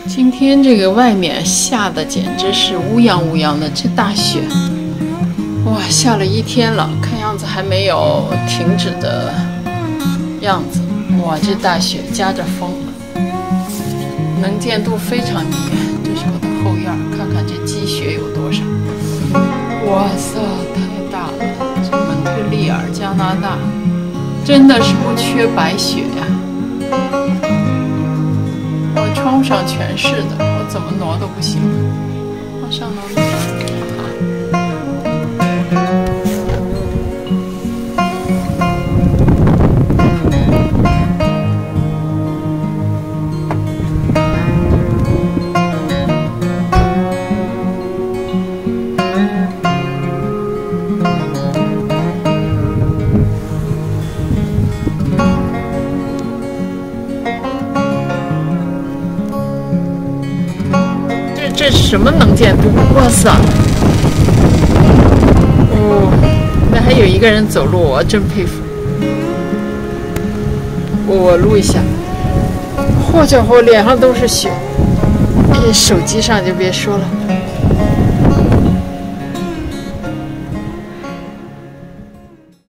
今天这个外面下的简直是乌泱乌泱的，这大雪，哇，下了一天了，看样子还没有停止的样子。哇，这大雪夹着风，能见度非常低。这是我的后院，看看这积雪有多少。哇塞，太大了！这蒙特利尔，加拿大，真的是不缺白雪呀。我窗上全是的，我怎么挪都不行。往上挪挪。这是什么能见度？哇塞！哦，那还有一个人走路，我真佩服。我录一下。嚯家伙，脸上都是雪，手机上就别说了。